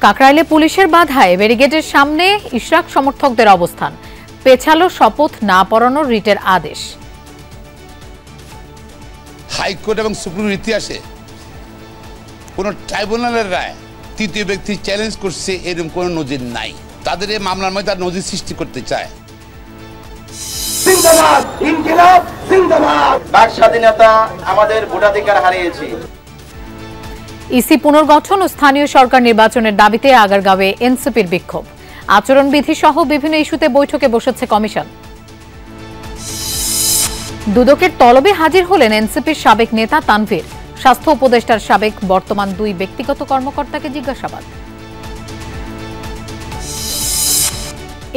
কাকরাইলে পুলিশের বাধায় ব্যারিকেডের সামনে ইশরাক সমর্থকদের অবস্থান, পেছালো শপথ না পড়ানোর রিটের আদেশ। হাইকোর্ট এবং সুপ্রিম ইতিহাসে কোন ট্রাইব্যুনালের রায় তৃতীয় ব্যক্তি চ্যালেঞ্জ করছে এরকম কোনো নজির নাই। তাদের এই মামলার মধ্যে তার নজির সৃষ্টি করতে চায়। জিন্দাবাদ ইনকিলাব জিন্দাবাদ। বাক স্বাধীনতা আমাদের ভোটাধিকার হারিয়েছি। ইসি পুনর্গঠন ও স্থানীয় সরকার নির্বাচনের দাবিতে আগারগাঁওয়ে এনসিপির বিক্ষোভ। আচরণবিধি সহ বিভিন্ন ইস্যুতে বৈঠকে বসেছে কমিশন। দুদকের তলবে হাজির হলেন এনসিপির সাবেক নেতা তানভীর। স্বাস্থ্য উপদেষ্টার সাবেক বর্তমান দুই ব্যক্তিগত কর্মকর্তাকে জিজ্ঞাসাবাদ।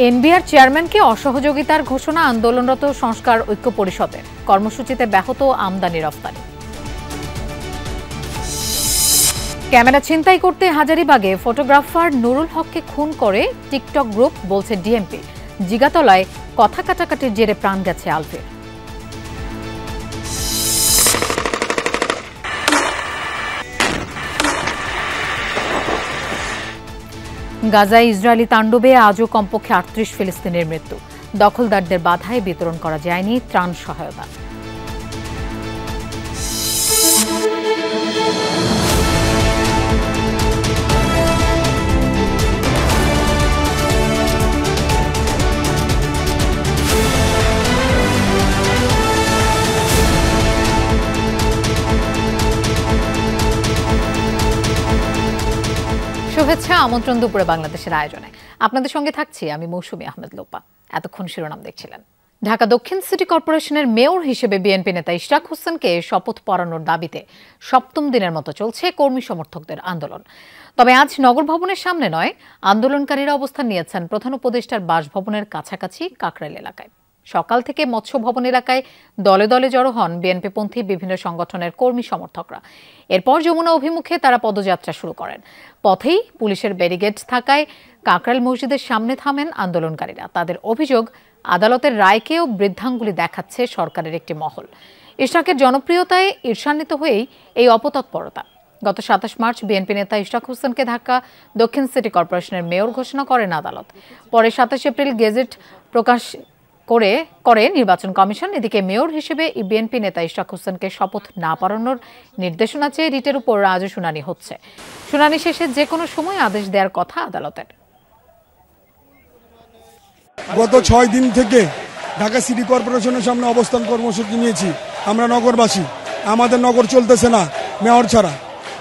এনবিআর চেয়ারম্যানকে অসহযোগিতার ঘোষণা আন্দোলনরত সংস্কার ঐক্য পরিষদের। কর্মসূচিতে ব্যাহত আমদানি রপ্তানি। ক্যামেরা ছিনতাই করতে হাজারীবাগে ফটোগ্রাফার নুরুল হককে খুন করে টিকটক গ্রুপ, বলছে ডিএমপি। জিগাতলায় কথা কাটাকাটির জেরে প্রাণ গেছে আলফের। গাজায় ইসরায়েলি তাণ্ডবে আজও কমপক্ষে ৩৮ ফিলিস্তিনের মৃত্যু। দখলদারদের বাধায় বিতরণ করা যায়নি ত্রাণ সহায়তা। শুভেচ্ছা, আমন্ত্রণ দুপুরে বাংলাদেশের আয়োজনে। আপনাদের সঙ্গে থাকছি আমি মৌসুমী আহমেদ লোপা। এতক্ষণ শিরোনাম দেখছিলেন। ঢাকা দক্ষিণ সিটি কর্পোরেশনের মেয়র হিসেবে বিএনপি নেতা ইশরাক হোসেনকে শপথ পড়ানোর দাবিতে সপ্তম দিনের মতো চলছে কর্মী সমর্থকদের আন্দোলন। তবে আজ নগর ভবনের সামনে নয়, আন্দোলনকারীরা অবস্থান নিয়েছেন প্রধান উপদেষ্টার বাসভবনের কাছাকাছি কাকরাইল এলাকায়। সকাল থেকে মৎস্য ভবন এলাকায় দলে দলে জড়ো হন বিএনপিপন্থী বিভিন্ন সংগঠনের কর্মী সমর্থকরা। এরপর যমুনা অভিমুখে তারা পদযাত্রা শুরু করেন। পথেই পুলিশের ব্যারিকেড থাকায় কাকরাইল মসজিদের সামনে থামেন আন্দোলনকারীরা। তাদের অভিযোগ, আদালতের রায়কেও বৃদ্ধাঙ্গুলি দেখাচ্ছে সরকারের একটি মহল। ইশরাকের জনপ্রিয়তায় ঈর্ষান্বিত হয়েই এই অপতৎপরতা। গত ২৭ মার্চ বিএনপি নেতা ইশরাক হোসেনকে ঢাকা দক্ষিণ সিটি কর্পোরেশনের মেয়র ঘোষণা করেন আদালত। পরে ২৭ এপ্রিল গেজেট প্রকাশ করে নির্বাচন কমিশন। এদিকে মেয়র হিসেবে বিএনপি নেতা ইশরাক হোসেনকে শপথ না পড়ানোর নির্দেশনা চেয়ে রিটের উপর আজও শুনানি হচ্ছে। শুনানি শেষে যে কোনো সময় আদেশ দেওয়ার কথা আদালতের। গত ৬ দিন থেকে ঢাকা সিটি কর্পোরেশনের সামনে অবস্থান কর্মসূচি নিয়েছি। আমরা নগরবাসী, আমাদের নগর চলতেছে না মেয়র ছাড়া।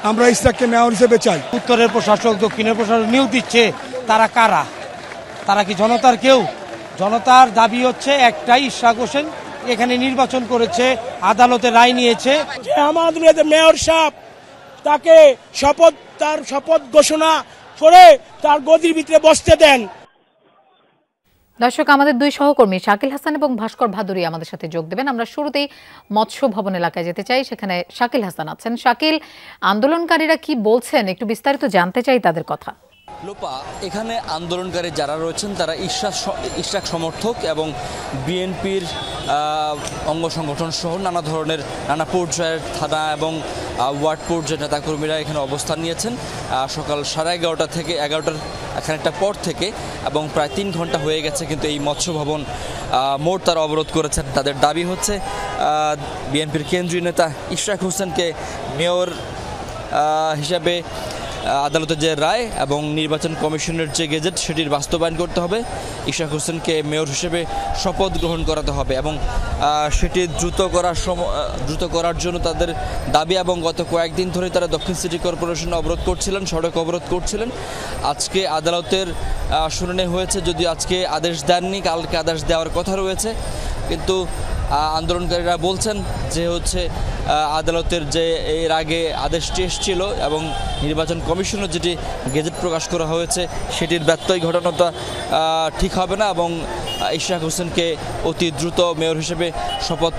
আমরা ইশরাককে মেয়র হিসেবে চাই। উত্তরের প্রশাসক, দক্ষিণের প্রশাসক নিয়োগ দিচ্ছে, তারা কারা? তারা কি জনতার কেউ? জনতার দাবি হচ্ছে একটাই, ইশরাক হোসেন এখানে নির্বাচন করেছে, আদালতে রায় নিয়েছে। আমাদের মেয়র সাহেব তাকে তার শপথ ঘোষণা করে তার গদির ভিতরে বসতে দেন। দর্শক, আমাদের দুই সহকর্মী শাকিল হাসান এবং ভাস্কর ভাদুরী আমাদের সাথে যোগ দেবেন। আমরা শুরুতেই মৎস্য ভবন এলাকায় যেতে চাই, সেখানে শাকিল হাসান আছেন। শাকিল, আন্দোলনকারীরা কি বলছেন, একটু বিস্তারিত জানতে চাই তাদের কথা। লোপা, এখানে আন্দোলনকারী যারা রয়েছেন তারা ইশরাক সমর্থক এবং বিএনপির অঙ্গ সংগঠন সহ নানা পর্যায়ের থানা এবং ওয়ার্ড পর্যায়ের নেতাকর্মীরা এখানে অবস্থান নিয়েছেন সকাল 11:30 থেকে 11টার খানিকটা পর থেকে, এবং প্রায় 3 ঘন্টা হয়ে গেছে। কিন্তু এই মৎস্য ভবন মোড় তারা অবরোধ করেছেন। তাদের দাবি হচ্ছে বিএনপির কেন্দ্রীয় নেতা ইশরাক হোসেনকে মেয়র হিসাবে আদালতের যে রায় এবং নির্বাচন কমিশনের যে গেজেট সেটির বাস্তবায়ন করতে হবে। ইশরাক হোসেনকে মেয়র হিসেবে শপথ গ্রহণ করাতে হবে এবং সেটি দ্রুত করার জন্য তাদের দাবি। এবং গত কয়েকদিন ধরে তারা দক্ষিণ সিটি কর্পোরেশন অবরোধ করছিলেন, সড়ক অবরোধ করছিলেন। আজকে আদালতের শুনানি হয়েছে, যদিও আজকে আদেশ দেননি, কালকে আদেশ দেওয়ার কথা রয়েছে। কিন্তু আন্দোলনকারীরা বলছেন যে আদালতের যে এর আগে আদেশটি এসেছিল এবং নির্বাচন কমিশনের যেটি গেজেট প্রকাশ করা হয়েছে সেটির ব্যত্যয় ঘটানোটা ঠিক হবে না, এবং ইশরাক হোসেনকে অতি দ্রুত মেয়র হিসেবে শপথ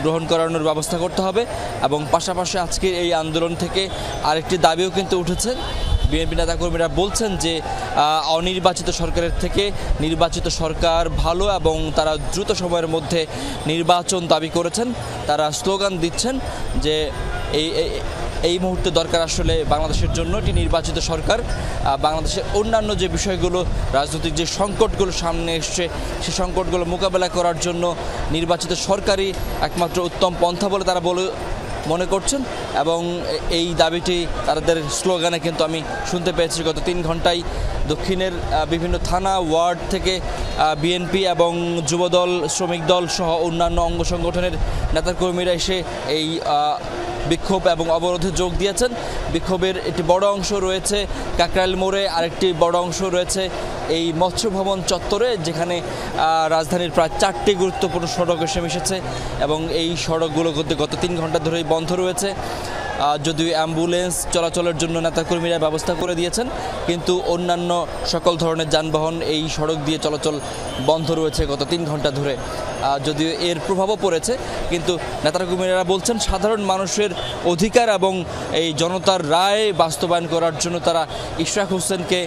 গ্রহণ করানোর ব্যবস্থা করতে হবে। এবং পাশাপাশি আজকে এই আন্দোলন থেকে আরেকটি দাবিও কিন্তু উঠেছে। বিএনপি নেতাকর্মীরা বলছেন যে অনির্বাচিত সরকারের থেকে নির্বাচিত সরকার ভালো এবং তারা দ্রুত সময়ের মধ্যে নির্বাচন দাবি করেছেন। তারা স্লোগান দিচ্ছেন যে এই মুহূর্তে দরকার আসলে বাংলাদেশের জন্য একটি নির্বাচিত সরকার। বাংলাদেশের অন্যান্য যে বিষয়গুলো, রাজনৈতিক যে সংকটগুলো সামনে এসছে, সেই সংকটগুলো মোকাবেলা করার জন্য নির্বাচিত সরকারই একমাত্র উত্তম পন্থা বলে তারা মনে করছেন। এবং এই দাবিটি তাদের স্লোগানে কিন্তু আমি শুনতে পেয়েছি গত 3 ঘন্টায় দক্ষিণের বিভিন্ন থানা ওয়ার্ড থেকে বিএনপি এবং যুবদল, শ্রমিক দল সহ অন্যান্য অঙ্গ সংগঠনের নেতাকর্মীরা এসে এই বিক্ষোভ এবং অবরোধে যোগ দিয়েছেন। বিক্ষোভের একটি বড় অংশ রয়েছে কাকরাইল মোড়ে, আরেকটি বড় অংশ রয়েছে এই মৎস্য ভবন চত্বরে, যেখানে রাজধানীর প্রায় 4টি গুরুত্বপূর্ণ সড়ক এসে মিশেছে এবং এই সড়কগুলো গত 3 ঘন্টা ধরেই বন্ধ রয়েছে। যদিও অ্যাম্বুলেন্স চলাচলের জন্য নেতাকর্মীরা ব্যবস্থা করে দিয়েছেন, কিন্তু অন্যান্য সকল ধরনের যানবাহন এই সড়ক দিয়ে চলাচল বন্ধ রয়েছে গত 3 ঘন্টা ধরে। যদিও এর প্রভাবও পড়েছে, কিন্তু নেতাকর্মীরা বলছেন সাধারণ মানুষের অধিকার এবং এই জনতার রায় বাস্তবায়ন করার জন্য তারা ইশরাক হোসেনকে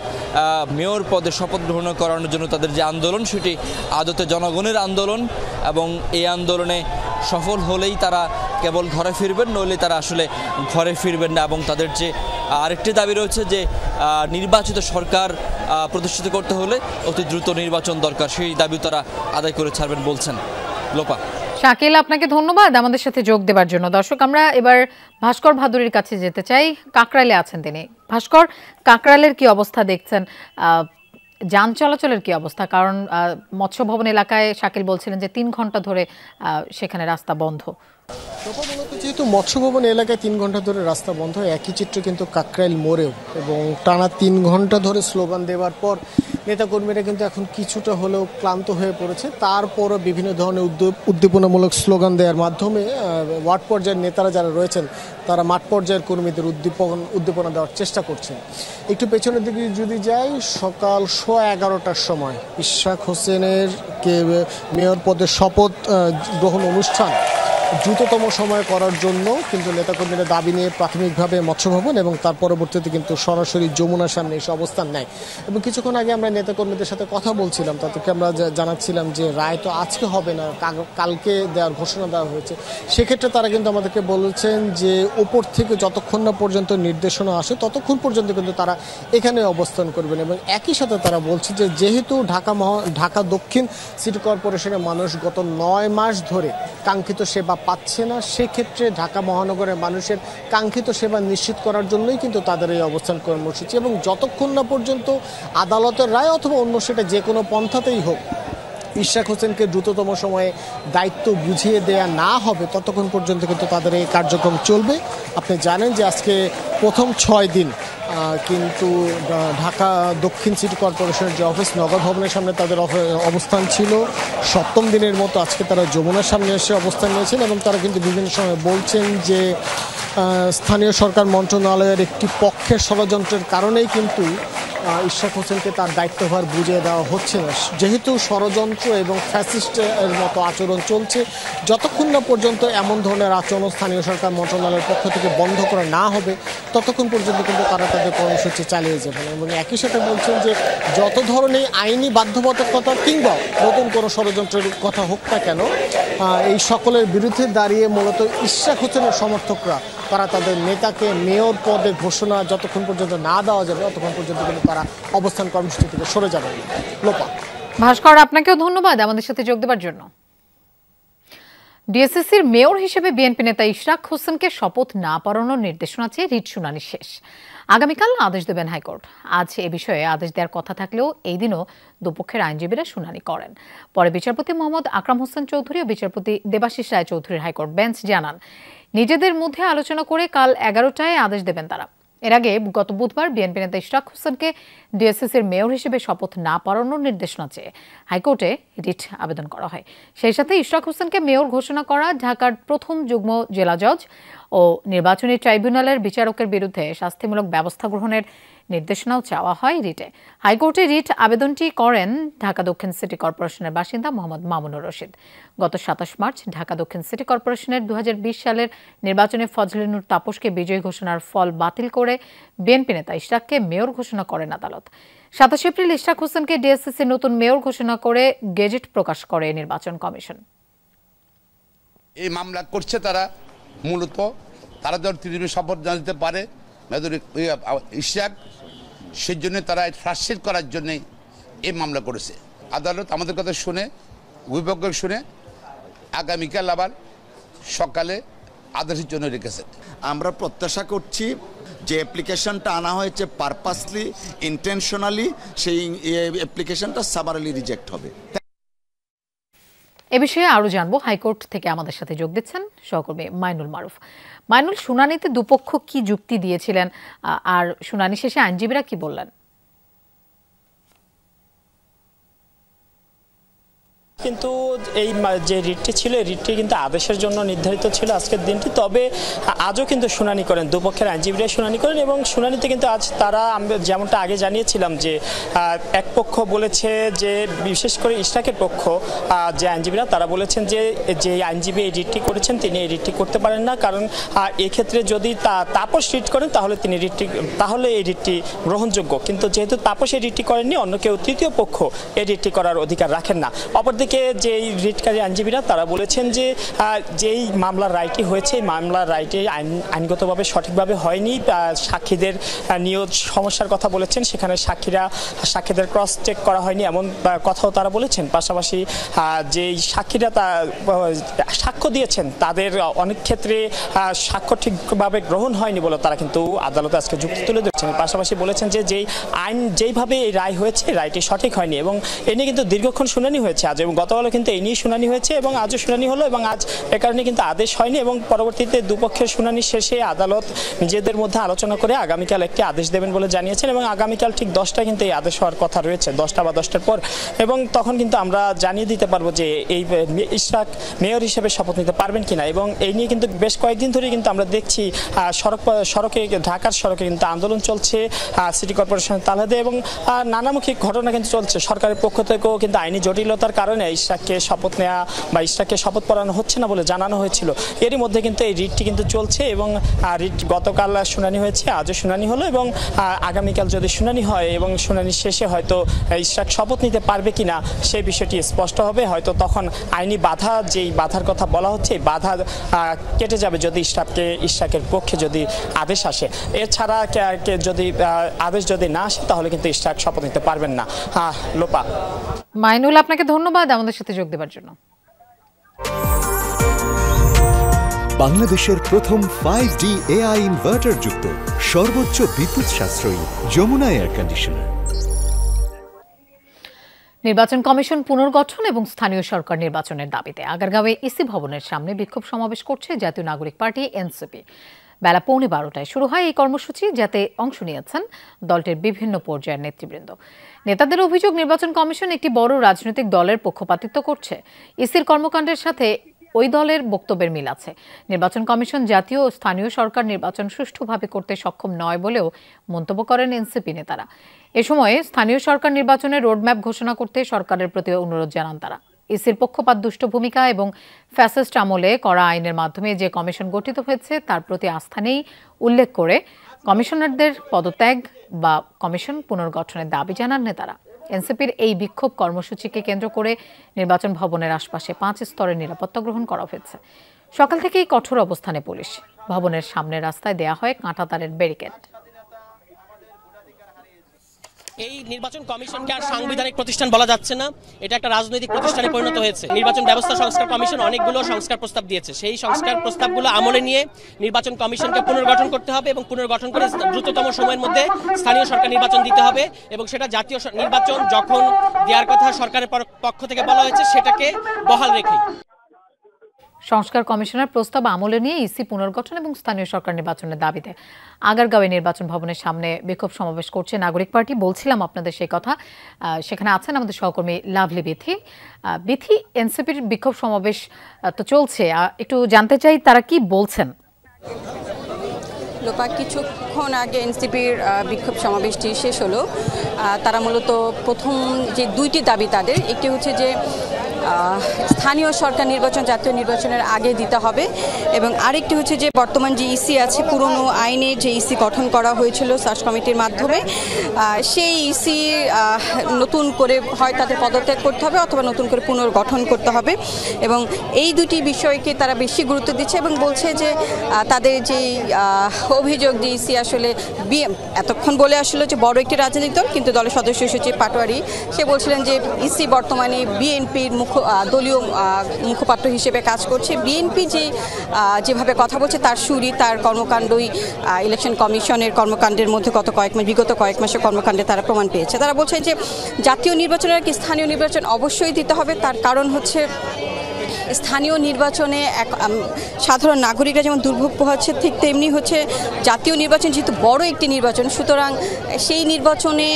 মেয়র পদে শপথ গ্রহণ করানোর জন্য তাদের যে আন্দোলন, সেটি আদতে জনগণের আন্দোলন এবং এই আন্দোলনে সফল হলেই তারা কেবল ঘরে ফিরবেন, নইলে তারা আসলে ঘরে ফিরবেন না। এবং তাদের যে আরেকটি দাবি রয়েছে যে নির্বাচিত সরকার প্রতিষ্ঠিত করতে হলে অতি দ্রুত নির্বাচন দরকার, সেই দাবিও তারা আদায় করে ছাড়বেন বলছেন। লোপা। শাকিল, আপনাকে ধন্যবাদ আমাদের সাথে যোগ দেওয়ার জন্য। দর্শক, আমরা এবার ভাস্কর ভাদুরীর কাছে যেতে চাই। কাকরাইলে আছেন তিনি। ভাস্কর, কাকরাইলের কি অবস্থা দেখছেন? যান চলাচলের কি অবস্থা? কারণ মৎস্য ভবন এলাকায় শাকিল বলছিলেন যে 3 ঘন্টা ধরে সেখানে রাস্তা বন্ধ। মূলত যেহেতু মৎস্য ভবন এলাকায় 3 ঘন্টা ধরে রাস্তা বন্ধ, একই চিত্র কিন্তু কাকরাইল মোড়েও, এবং টানা 3 ঘন্টা ধরে স্লোগান দেওয়ার পর নেতাকর্মীরা কিন্তু এখন কিছুটা হলেও ক্লান্ত হয়ে পড়েছে। তারপরও বিভিন্ন ধরনের উদ্দীপনামূলক স্লোগান দেওয়ার মাধ্যমে ওয়ার্ড পর্যায়ের নেতারা যারা রয়েছেন তারা মাঠ পর্যায়ের কর্মীদের উদ্দীপনা দেওয়ার চেষ্টা করছেন। একটু পেছনের দিকে যদি যাই, সকাল 11:15টার সময় ইশরাক হোসেনের মেয়র পদে শপথ গ্রহণ অনুষ্ঠান দ্রুততম সময় করার জন্য কিন্তু নেতাকর্মীরা দাবি নিয়ে প্রাথমিকভাবে মৎস্য ভবন এবং তার পরবর্তীতে কিন্তু সরাসরি যমুনার সামনে এসে অবস্থান নেয়। এবং কিছুক্ষণ আগে আমরা নেতাকর্মীদের সাথে কথা বলছিলাম, তাদেরকে আমরা জানাচ্ছিলাম যে রায় তো আজকে হবে না, কালকে দেওয়ার ঘোষণা দেওয়া হয়েছে। সেক্ষেত্রে তারা কিন্তু আমাদেরকে বলেছেন যে উপর থেকে যতক্ষণ না পর্যন্ত নির্দেশনা আসে ততক্ষণ পর্যন্ত কিন্তু তারা এখানে অবস্থান করবেন। এবং একই সাথে তারা বলছে যে যেহেতু ঢাকা দক্ষিণ সিটি কর্পোরেশনের মানুষ গত 9 মাস ধরে কাঙ্ক্ষিত সেবা পাচ্ছে না, সেক্ষেত্রে ঢাকা মহানগরের মানুষের কাঙ্ক্ষিত সেবা নিশ্চিত করার জন্যই কিন্তু তাদের এই অবস্থান কর্মসূচি। এবং যতক্ষণ না পর্যন্ত আদালতের রায় অথবা অন্য সেটা যে কোনো পন্থাতেই হোক ইশরাক হোসেনকে দ্রুততম সময়ে দায়িত্ব বুঝিয়ে দেয়া না হবে, ততক্ষণ পর্যন্ত কিন্তু তাদের এই কার্যক্রম চলবে। আপনি জানেন যে আজকে প্রথম 6 দিন কিন্তু ঢাকা দক্ষিণ সিটি কর্পোরেশনের যে অফিস নগর ভবনের সামনে তাদের অবস্থান ছিল। 7ম দিনের মতো আজকে তারা যমুনার সামনে এসে অবস্থান নিয়েছেন এবং তারা কিন্তু বিভিন্ন সময় বলছেন যে স্থানীয় সরকার মন্ত্রণালয়ের একটি পক্ষের ষড়যন্ত্রের কারণেই কিন্তু ইশরাক হোসেনকে তার দায়িত্বভার বুঝিয়ে দেওয়া হচ্ছে না। যেহেতু ষড়যন্ত্র এবং ফ্যাসিস্টের মতো আচরণ চলছে, যতক্ষণ না পর্যন্ত এমন ধরনের আচরণ স্থানীয় সরকার মন্ত্রণালয়ের পক্ষ থেকে বন্ধ করা না হবে ততক্ষণ পর্যন্ত কিন্তু তারা তাদের কর্মসূচি চালিয়ে যাবেন। এবং একই সাথে বলছেন যে যত ধরনের আইনি বাধ্যবাধকতা কিংবা নতুন কোনো ষড়যন্ত্রের কথা হোক না কেন, এই সকলের বিরুদ্ধে দাঁড়িয়ে মূলত ইশরাক হোসেনের সমর্থকরা তারা তাদের নেতাকে মেয়র পদে ঘোষণা যতক্ষণ পর্যন্ত না দেওয়া যাবে ততক্ষণ পর্যন্ত কিন্তু তারা অবস্থান কর্মসূচি থেকে সরে যাবেন। লোপা। ভাস্কর, আপনাকেও ধন্যবাদ আমাদের সাথে যোগ দেওয়ার জন্য। ডিএসসিসির মেয়র হিসেবে বিএনপি নেতা ইশরাক হোসেনকে শপথ না পড়ানোর নির্দেশনা চেয়ে রিট শুনানি শেষ। আগামীকাল আদেশ দেবেন হাইকোর্ট। আজ এ বিষয়ে আদেশ দেওয়ার কথা থাকলেও এই দিনও দুপক্ষের আইনজীবীরা শুনানি করেন। পরে বিচারপতি মোহাম্মদ আকরাম হোসেন চৌধুরী ও বিচারপতি দেবাশিস রায় চৌধুরীর হাইকোর্ট বেঞ্চ জানান, নিজেদের মধ্যে আলোচনা করে কাল 11টায় আদেশ দেবেন তারা। এর আগে গত বুধবার বিএনপি নেতা ইশরাক হোসেনকে ডিএসসিসির মেয়র হিসেবে শপথ না পড়ানোর নির্দেশনা চেয়ে হাইকোর্টে রিট আবেদন করা হয়। সেই সাথে ইশরাক হোসেনকে মেয়র ঘোষণা করা ঢাকার প্রথম যুগ্ম জেলা জজ ও নির্বাচনী ট্রাইব্যুনালের বিচারকের বিরুদ্ধে শাস্তিমূলক ব্যবস্থা গ্রহণের নির্দেশনাও চাওয়া হয় রিটে। হাইকোর্টে রিট আবেদনটি করেন ঢাকা দক্ষিণ সিটি কর্পোরেশনের বাসিন্দা মোহাম্মদ মামুনুর রশিদ। গত 27 মার্চ ঢাকা দক্ষিণ সিটি কর্পোরেশনের 2020 সালের নির্বাচনে ফজলে নূর তাপসকে বিজয়ী ঘোষণার ফল বাতিল করে বিএনপি নেতা ইশরাককে মেয়র ঘোষণা করেন আদালত। 27 এপ্রিল ইশরাক হোসেনকে ডিএসসিসির নতুন মেয়র ঘোষণা করে গেজেট প্রকাশ করে নির্বাচন কমিশন। এই মামলা করছে তারা মূলত তারা যখন তৃণমূল শপথ না দিতে পারে মেজর ইশরাক, সেই জন্য তারা ফ্রাস্ট্রেট করার জন্যে এই মামলা করেছে। আদালত আমাদের কথা শুনে, অভিভাবক শুনে আগামীকাল আবার সকালে আদেশের জন্য রেখেছে। আমরা প্রত্যাশা করছি যে অ্যাপ্লিকেশনটা আনা হয়েছে পারপাসলি, ইন্টেনশনালি, সেই অ্যাপ্লিকেশনটা সামারিলি রিজেক্ট হবে। এ বিষয়ে আরো জানবো, হাইকোর্ট থেকে আমাদের সাথে যোগ দিচ্ছেন সহকর্মী মাইনুল মারুফ। মাইনুল, শুনানিতে দুপক্ষ কি যুক্তি দিয়েছিলেন আর শুনানি শেষে আইনজীবীরা কি বললেন? কিন্তু এই যে রিটটি ছিল, এই রিটটি কিন্তু আদেশের জন্য নির্ধারিত ছিল আজকের দিনটি। তবে আজও কিন্তু শুনানি করেন, দুপক্ষের আইনজীবীরা শুনানি করেন এবং শুনানিতে কিন্তু আজ তারা, যেমনটা আগে জানিয়েছিলাম যে এক পক্ষ বলেছে যে, বিশেষ করে ইশরাকের পক্ষ যে আইনজীবীরা তারা বলেছেন যে আইনজীবী এই রিটটি করেছেন তিনি এই রিটটি করতে পারেন না, কারণ এক্ষেত্রে যদি তাপস রিট করেন তাহলে এই রিটটি গ্রহণযোগ্য। কিন্তু যেহেতু তাপস এই রিটটি করেননি, অন্য কেউ তৃতীয় পক্ষ এই রিটটি করার অধিকার রাখেন না। অপরদিকে যে রিটকারী আইনজীবীরা তারা বলেছেন যে যেই মামলার রায়টি হয়েছে, এই মামলার রায়টি আইনগতভাবে সঠিকভাবে হয়নি। সাক্ষীদের নিয়োগ সমস্যার কথা বলেছেন, সেখানে সাক্ষীদের ক্রস চেক করা হয়নি এমন কথাও তারা বলেছেন। পাশাপাশি যেই সাক্ষীরা সাক্ষ্য দিয়েছেন তাদের অনেক ক্ষেত্রে সাক্ষ্য ঠিকভাবে গ্রহণ হয়নি বলে তারা কিন্তু আদালতে আজকে যুক্তি তুলে ধরেছেন। পাশাপাশি বলেছেন যে যেইভাবে এই রায় হয়েছে, রায়টি সঠিক হয়নি এবং এ নিয়ে কিন্তু দীর্ঘক্ষণ শুনানি হয়েছে আজ, এবং গতকালও কিন্তু এই নিয়ে শুনানি হয়েছে এবং আজও শুনানি হলো এবং আজ এ কারণে কিন্তু আদেশ হয়নি। এবং পরবর্তীতে দুপক্ষের শুনানি শেষে আদালত নিজেদের মধ্যে আলোচনা করে আগামীকাল একটি আদেশ দেবেন বলে জানিয়েছেন এবং আগামীকাল ঠিক 10টায় কিন্তু এই আদেশ হওয়ার কথা রয়েছে, 10টা বা 10টার পর। এবং তখন কিন্তু আমরা জানিয়ে দিতে পারবো যে এই ইশরাক মেয়র হিসেবে শপথ নিতে পারবেন কিনা। এবং এই নিয়ে কিন্তু বেশ কয়েকদিন ধরে কিন্তু আমরা দেখছি সড়কে, ঢাকার সড়কে কিন্তু আন্দোলন চলছে সিটি কর্পোরেশনের তালহাদে এবং নানামুখী ঘটনা কিন্তু চলছে। সরকারের পক্ষ থেকেও কিন্তু আইনি জটিলতার কারণে ইশরাককে শপথ নেওয়া বা ইশরাককে শপথ পড়ানো হচ্ছে না বলে জানানো হয়েছিল। এরই মধ্যে কিন্তু এই রিটটি কিন্তু চলছে এবং রিট গতকাল শুনানি হয়েছে, আজও শুনানি হলো এবং আগামীকাল যদি শুনানি হয় এবং শুনানি শেষে হয়তো ইশরাক শপথ নিতে পারবে কিনা সেই বিষয়টি স্পষ্ট হবে। হয়তো তখন আইনি বাধা, যেই বাধার কথা বলা হচ্ছে, এই বাধা কেটে যাবে যদি ইশরাকের পক্ষে যদি আদেশ আসে। এছাড়া যদি আদেশ যদি না আসে তাহলে কিন্তু ইশরাক শপথ নিতে পারবেন না। লোপা। মাইনুল, আপনাকে ধন্যবাদ আমাদের সাথে যোগ দেওয়ার জন্য। বাংলাদেশের প্রথম 5D AI ইনভার্টার যুক্ত সর্বোচ্চ বিদ্যুৎ সাশ্রয়ী যমুনা এয়ার কন্ডিশনার। নির্বাচন কমিশন পুনর্গঠন এবং স্থানীয় সরকার নির্বাচনের দাবিতে আগারগাঁওয়ে ইসি ভবনের সামনে বিক্ষোভ সমাবেশ করছে জাতীয় নাগরিক পার্টি এনসিপি। বেলা 11:15টায় শুরু হয় এই কর্মসূচি, যাতে অংশ নিয়েছেন দলটির বিভিন্ন পর্যায়ের নেতৃবৃন্দ। নেতাদের অভিযোগ, নির্বাচন কমিশন একটি বড় রাজনৈতিক দলের পক্ষপাতিত্ব করছে। ইসির কর্মকাণ্ডের সাথে ওই দলের বক্তব্যের মিল আছে। নির্বাচন কমিশন জাতীয় ও স্থানীয় সরকার নির্বাচন সুষ্ঠুভাবে করতে সক্ষম নয় বলেও মন্তব্য করেন এনসিপি নেতারা। এ সময়ে স্থানীয় সরকার নির্বাচনের রোডম্যাপ ঘোষণা করতে সরকারের প্রতি অনুরোধ জানান তারা। ইসির পক্ষপাত দুষ্ট ভূমিকা এবং ফ্যাসিস্ট আমলে করা আইনের মাধ্যমে যে কমিশন গঠিত হয়েছে তার প্রতি আস্থা নেই উল্লেখ করে কমিশনারদের পদত্যাগ বা কমিশন পুনর্গঠনের দাবি জানান নেতারা। এনসিপির এই বিক্ষোভ কর্মসূচিকে কেন্দ্র করে নির্বাচন ভবনের আশপাশে 5 স্তরের নিরাপত্তা গ্রহণ করা হয়েছে। সকাল থেকেই কঠোর অবস্থানে পুলিশ। ভবনের সামনের রাস্তায় দেয়া হয় কাঁটাতারের ব্যারিকেড। এই নির্বাচন কমিশনকে আর সাংবিধানিক প্রতিষ্ঠান বলা যাচ্ছে না, এটা একটা রাজনৈতিক প্রতিষ্ঠানে পরিণত হয়েছে। নির্বাচন ব্যবস্থা সংস্কার কমিশন অনেকগুলো সংস্কার প্রস্তাব দিয়েছে, সেই সংস্কার প্রস্তাবগুলো আমলে নিয়ে নির্বাচন কমিশনকে পুনর্গঠন করতে হবে এবং পুনর্গঠন করে দ্রুততম সময়ের মধ্যে স্থানীয় সরকার নির্বাচন দিতে হবে এবং সেটা জাতীয় নির্বাচন যখন দেওয়ার কথা সরকারের পক্ষ থেকে বলা হয়েছে সেটাকে বহাল রেখেই। সংস্কার কমিশনের প্রস্তাব আমলে নিয়ে ইসি পুনর্গঠন এবং স্থানীয় সরকার নির্বাচনের দাবিতে আগারগাঁওয়ে নির্বাচন ভবনের সামনে বিক্ষোভ সমাবেশ করছে নাগরিক পার্টি। বলছিলাম আপনাদের সেই কথা। সেখানে আছেন আমাদের সহকর্মী লাভলি বিথি। বিথি, এনসিপির বিক্ষোভ সমাবেশ তো চলছে, একটু জানতে চাই তারা কি বলছেন। লোপা, কিছুক্ষণ আগে এনসিপির বিক্ষোভ সমাবেশটি শেষ হলো। তারা মূলত প্রথম যে দুইটি দাবি তাদের, একটি হচ্ছে যে স্থানীয় সরকার নির্বাচন জাতীয় নির্বাচনের আগে দিতে হবে। এবং আরেকটি হচ্ছে যে বর্তমান যে ইসি আছে, পুরনো আইনে যে ইসি গঠন করা হয়েছিল সার্চ কমিটির মাধ্যমে, সেই ইসি নতুন করে হয় তাদের পদত্যাগ করতে হবে অথবা নতুন করে পুনর্গঠন করতে হবে। এবং এই দুটি বিষয়কে তারা বেশি গুরুত্ব দিচ্ছে এবং বলছে যে তাদের যে অভিযোগ যে ইসি আসলে এতক্ষণ বলে আসলে যে বড় একটি রাজনৈতিক দল, কিন্তু দলের সদস্য সচিব পাটোয়ারি সে বলছিলেন যে ইসি বর্তমানে বিএনপির দলীয় মুখপাত্র হিসেবে কাজ করছে। বিএনপি যেভাবে কথা বলছে তার সুরই, তার কর্মকাণ্ডই ইলেকশন কমিশনের কর্মকাণ্ডের মধ্যে বিগত কয়েক মাসের কর্মকাণ্ডে তারা প্রমাণ পেয়েছে। তারা বলছে যে জাতীয় নির্বাচনের আগে স্থানীয় নির্বাচন অবশ্যই দিতে হবে। তার কারণ হচ্ছে স্থানীয় নির্বাচনে সাধারণ নাগরিকরা যেমন দুর্ভোগ পোহাচ্ছে, ঠিক তেমনি হচ্ছে জাতীয় নির্বাচন যেহেতু বড় একটি নির্বাচন, সুতরাং সেই নির্বাচনে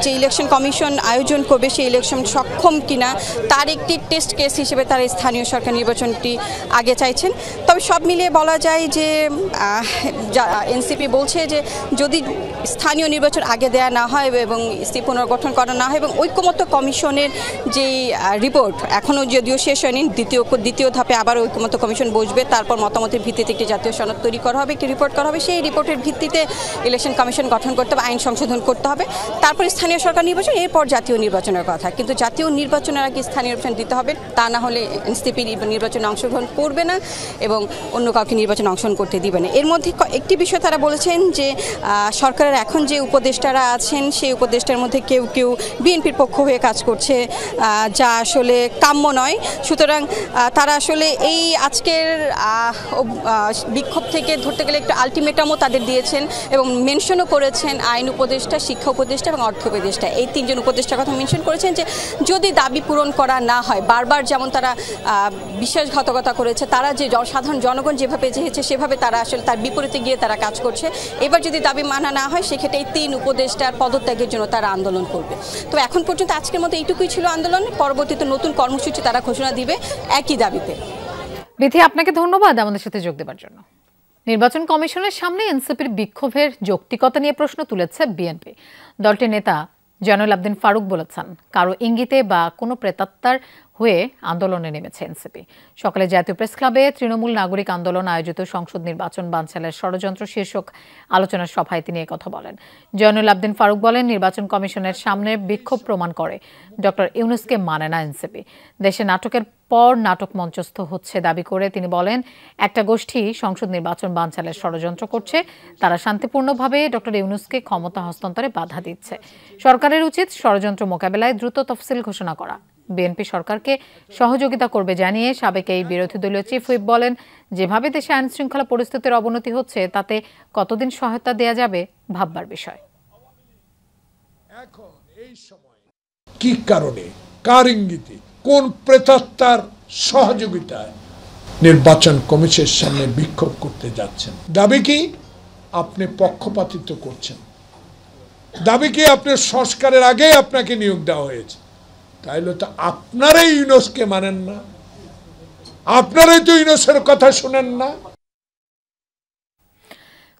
যে ইলেকশন কমিশন আয়োজন করবে সেই ইলেকশন সক্ষম কিনা তার একটি টেস্ট কেস হিসেবে তারা স্থানীয় সরকার নির্বাচনটি আগে চাইছেন। তবে সব মিলিয়ে বলা যায় যে এনসিপি বলছে যে যদি স্থানীয় নির্বাচন আগে দেয়া না হয় এবং ইসি পুনর্গঠন করা না হয় এবং ঐক্যমত্য কমিশনের যে রিপোর্ট এখনও যদিও শেষ হয়নি, দ্বিতীয় ধাপে আবার ঐক্যমত্য কমিশন বসবে, তারপর মতামতের ভিত্তিতে একটি জাতীয় সনদ তৈরি করা হবে, একটি রিপোর্ট করা হবে, সেই রিপোর্টের ভিত্তিতে ইলেকশন কমিশন গঠন করতে হবে, আইন সংশোধন করতে হবে, তারপর স্থানীয় সরকার নির্বাচন, এরপর জাতীয় নির্বাচনের কথা। কিন্তু জাতীয় নির্বাচনের আগে স্থানীয় নির্বাচন দিতে হবে, তা না হলে এনসিপি নির্বাচনে অংশগ্রহণ করবে না এবং অন্য কাউকে নির্বাচনে অংশগ্রহণ করতে দিবে না। এর মধ্যে একটি বিষয় তারা বলেছেন যে সরকারের এখন যে উপদেষ্টারা আছেন সেই উপদেষ্টার মধ্যে কেউ কেউ বিএনপির পক্ষ হয়ে কাজ করছে, যা আসলে কাম্য নয়। সুতরাং তারা আসলে এই আজকের বিক্ষোভ থেকে ধরতে গেলে একটা আলটিমেটামও তাদের দিয়েছেন এবং মেনশনও করেছেন আইন উপদেষ্টা, শিক্ষা উপদেষ্টা এবং অর্থ উপদেষ্টা, এই তিনজন উপদেষ্টার কথা মেনশন করেছেন যে যদি দাবি পূরণ করা না হয়, বারবার যেমন তারা বিশ্বাসঘাতকতা করেছে, তারা যে সাধারণ জনগণ যেভাবে চেয়েছে সেভাবে তারা আসলে তার বিপরীতে গিয়ে তারা কাজ করছে। এবার যদি দাবি মানা না হয় সেক্ষেত্রে এই তিন উপদেষ্টার পদত্যাগের জন্য তারা আন্দোলন করবে। তো এখন পর্যন্ত আজকের মতো এইটুকুই ছিল আন্দোলন, পরবর্তীতে নতুন কর্মসূচি তারা ঘোষণা দিবে একই দাবিতে। বিথি, আপনাকে ধন্যবাদ আমাদের সাথে যোগ দেওয়ার জন্য। নির্বাচন কমিশনের সামনে এনসিপির বিক্ষোভের যৌক্তিকতা নিয়ে প্রশ্ন তুলেছে বিএনপি। দলটির নেতা জয়নুল আবদিন ফারুক বলেছেন, কারো ইঙ্গিতে বা কোনো প্রেতাত্মার হয়ে আন্দোলনে নেমেছে এনসিপি। সকালে জাতীয় প্রেস ক্লাবে তৃণমূল নাগরিক আন্দোলন আয়োজিত সংসদ নির্বাচন বানচালের ষড়যন্ত্র শীর্ষক আলোচনার সভায় তিনি একথা বলেন। জয়নুল আবদিন ফারুক বলেন, নির্বাচন কমিশনের সামনে বিক্ষোভ প্রমাণ করে ডক্টর ইউনূসকে মানে না এনসিপি। দেশে নাটকের পর নাটক মঞ্চস্থ হচ্ছে দাবি করে তিনি বলেন, একটা গোষ্ঠী সংসদ নির্বাচন বানচালের ষড়যন্ত্র করছে, তারা শান্তিপূর্ণভাবে ডক্টর ইউনূসকে ক্ষমতা হস্তান্তরে বাধা দিচ্ছে। সরকারের উচিত ষড়যন্ত্র মোকাবেলায় দ্রুত তফসিল ঘোষণা করা। বিএনপি সরকারকে সহযোগিতা করবে জানিয়ে সাবেক এই বিরোধী দলীয় চিফ হুইপ বলেন, যেভাবে দেশে আইন শৃঙ্খলা পরিস্থিতির অবনতি হচ্ছে তাতে কতদিন সহায়তা দেয়া যাবে ভাববার বিষয়। এখন এই সময় কি কারণে, কার ইঙ্গিতে, কোন প্রেতাত্মার সহযোগিতায় নির্বাচন কমিশনের সামনে বিক্ষোভ করতে যাচ্ছেন? দাবি কি আপনি পক্ষপাতিত্ব করছেন? দাবি কি আপনার সংস্কারের আগে আপনাকে নিয়োগ দেওয়া হয়েছে? তাইলে তো আপনারাই ইউনূসকে মানেন না, আপনারাই তো ইউনূসের কথা শুনেন না।